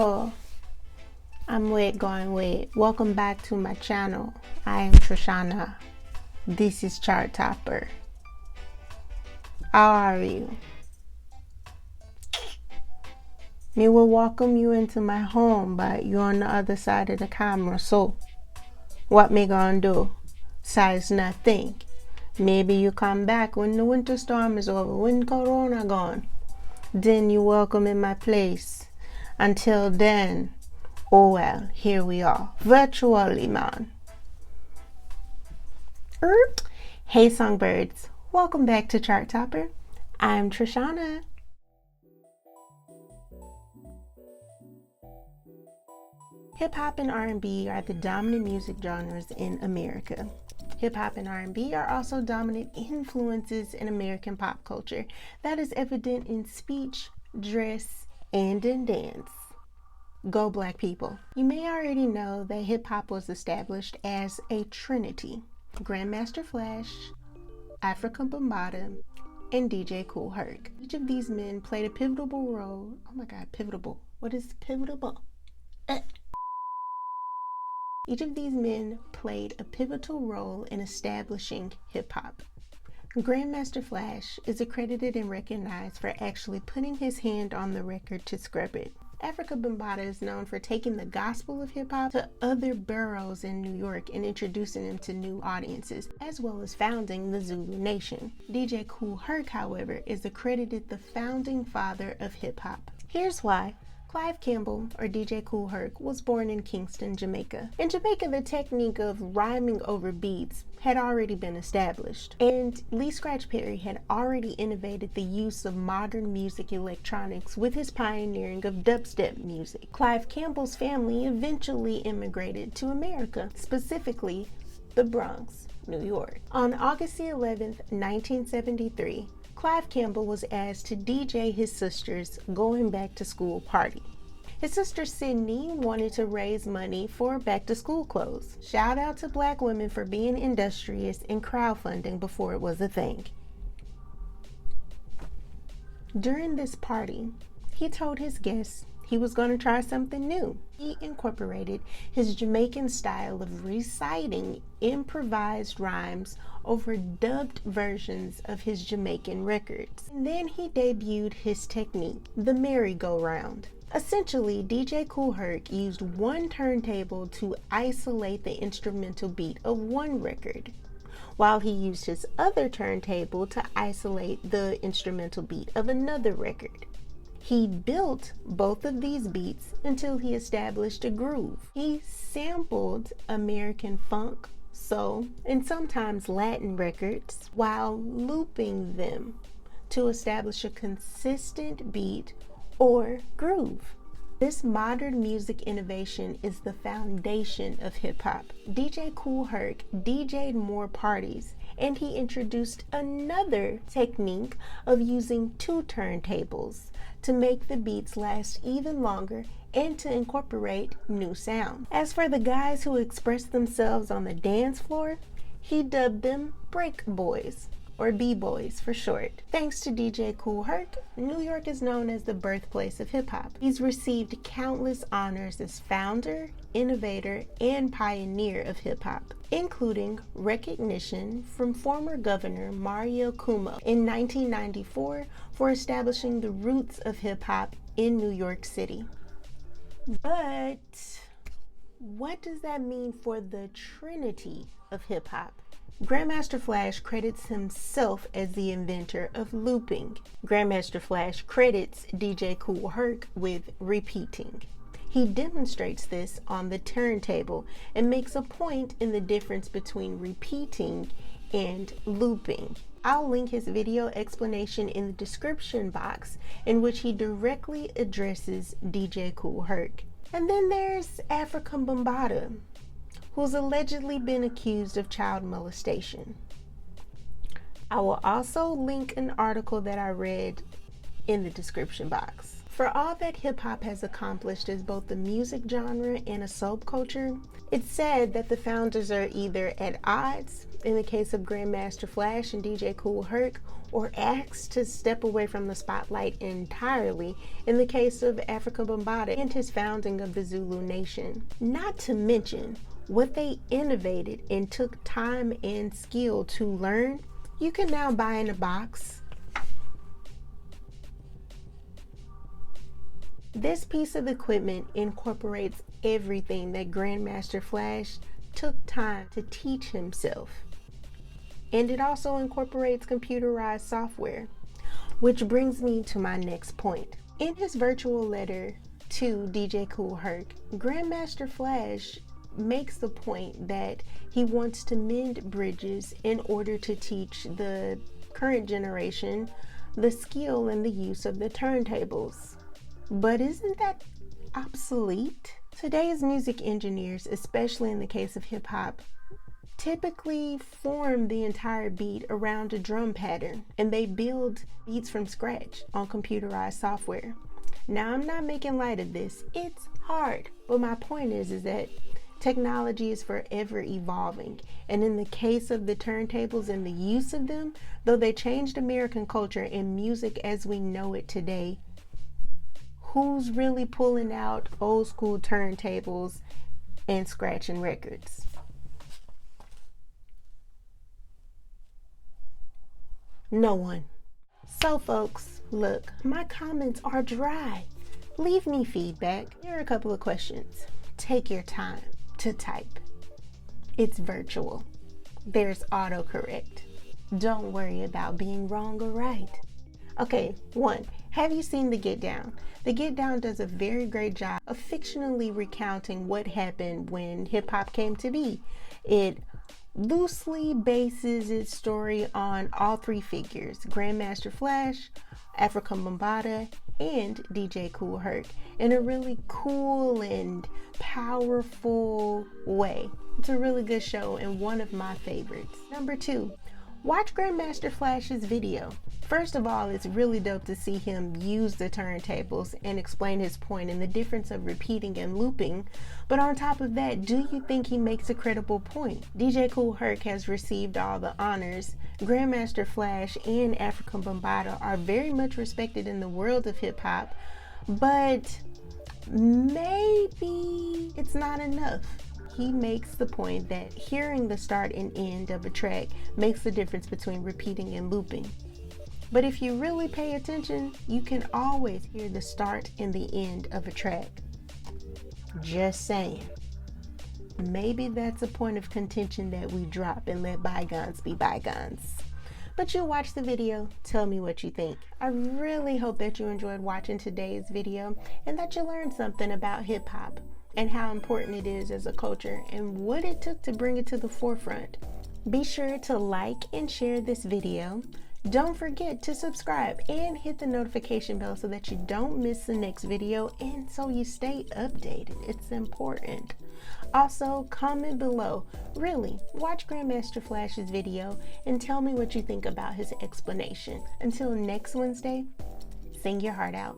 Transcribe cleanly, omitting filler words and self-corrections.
Oh, I'm going wait. Welcome back to my channel. I am Trishana. This is Chart Topper. How are you? Me will welcome you into my home, but you're on the other side of the camera, so what me gonna do? Size nothing. Maybe you come back when the winter storm is over, when Corona gone. Then you welcome in my place. Until then, oh well, here we are, virtually, man. Hey songbirds, welcome back to Chart Topper. I'm Trishana. Hip-hop and R&B are the dominant music genres in America. Hip-hop and R&B are also dominant influences in American pop culture that is evident in speech, dress, and in dance. Go Black people. You may already know that hip-hop was established as a trinity: Grandmaster Flash, Afrika Bambaataa, and DJ Kool Herc. Each of these men played a pivotal role. Oh my god, pivotal. What is pivotal? Each of these men played a pivotal role in establishing hip-hop. Grandmaster Flash is accredited and recognized for actually putting his hand on the record to scrub it. Afrika Bambaataa is known for taking the gospel of hip-hop to other boroughs in New York and introducing them to new audiences, as well as founding the Zulu Nation. DJ Kool Herc, however, is accredited the founding father of hip-hop. Here's why. Clive Campbell, or DJ Kool Herc, was born in Kingston, Jamaica. In Jamaica, the technique of rhyming over beats had already been established, and Lee Scratch Perry had already innovated the use of modern music electronics with his pioneering of dubstep music. Clive Campbell's family eventually immigrated to America, specifically the Bronx, New York. On August 11th, 1973, Clive Campbell was asked to DJ his sister's going back to school party. His sister Sydney wanted to raise money for back to school clothes. Shout out to Black women for being industrious and crowdfunding before it was a thing. During this party, he told his guests he was going to try something new. He incorporated his Jamaican style of reciting improvised rhymes over dubbed versions of his Jamaican records. And then he debuted his technique, the merry-go-round. Essentially, DJ Kool Herc used one turntable to isolate the instrumental beat of one record, while he used his other turntable to isolate the instrumental beat of another record. He built both of these beats until he established a groove. He sampled American funk, soul, and sometimes Latin records while looping them to establish a consistent beat or groove. This modern music innovation is the foundation of hip-hop. DJ Kool Herc DJ'd more parties, and he introduced another technique of using two turntables to make the beats last even longer and to incorporate new sound. As for the guys who expressed themselves on the dance floor, he dubbed them break boys, or B-boys for short. Thanks to DJ Kool Herc, New York is known as the birthplace of hip-hop. He's received countless honors as founder, innovator, and pioneer of hip-hop, including recognition from former Governor Mario Cuomo in 1994 for establishing the roots of hip-hop in New York City. But what does that mean for the trinity of hip-hop? Grandmaster Flash credits himself as the inventor of looping. Grandmaster Flash credits DJ Kool Herc with repeating. He demonstrates this on the turntable and makes a point in the difference between repeating and looping. I'll link his video explanation in the description box, in which he directly addresses DJ Kool Herc. And then there's Afrika Bambaataa, who's allegedly been accused of child molestation. I will also link an article that I read in the description box. For all that hip-hop has accomplished as both a music genre and a subculture, it's said that the founders are either at odds, in the case of Grandmaster Flash and DJ Kool Herc, or asked to step away from the spotlight entirely, in the case of Afrika Bambaataa and his founding of the Zulu Nation. Not to mention what they innovated and took time and skill to learn, you can now buy in a box. This piece of equipment incorporates everything that Grandmaster Flash took time to teach himself. And it also incorporates computerized software, which brings me to my next point. In his virtual letter to DJ Kool Herc, Grandmaster Flash makes the point that he wants to mend bridges in order to teach the current generation the skill and the use of the turntables. But isn't that obsolete? Today's music engineers, especially in the case of hip hop, typically form the entire beat around a drum pattern, and they build beats from scratch on computerized software. Now, I'm not making light of this. It's hard, but my point is that technology is forever evolving, and in the case of the turntables and the use of them, though they changed American culture and music as we know it today, who's really pulling out old school turntables and scratching records? No one. So folks, look, my comments are dry. Leave me feedback. Here are a couple of questions. Take your time to type. It's virtual. There's autocorrect. Don't worry about being wrong or right. Okay, 1. Have you seen The Get Down? The Get Down does a very great job of fictionally recounting what happened when hip-hop came to be. It loosely bases its story on all three figures, Grandmaster Flash, Afrika Bambaataa, and DJ Kool Herc, in a really cool and powerful way. It's a really good show and one of my favorites. Number 2, watch Grandmaster Flash's video. First of all, it's really dope to see him use the turntables and explain his point and the difference of repeating and looping. But on top of that, do you think he makes a credible point? DJ Kool Herc has received all the honors. Grandmaster Flash and Afrika Bambaataa are very much respected in the world of hip hop, but maybe it's not enough. He makes the point that hearing the start and end of a track makes the difference between repeating and looping. But if you really pay attention, you can always hear the start and the end of a track. Just saying. Maybe that's a point of contention that we drop and let bygones be bygones. But you watch the video, tell me what you think. I really hope that you enjoyed watching today's video and that you learned something about hip hop and how important it is as a culture and what it took to bring it to the forefront. Be sure to like and share this video. Don't forget to subscribe and hit the notification bell so that you don't miss the next video and so you stay updated. It's important. Also, comment below. Really, watch Grandmaster Flash's video and tell me what you think about his explanation. Until next Wednesday, sing your heart out.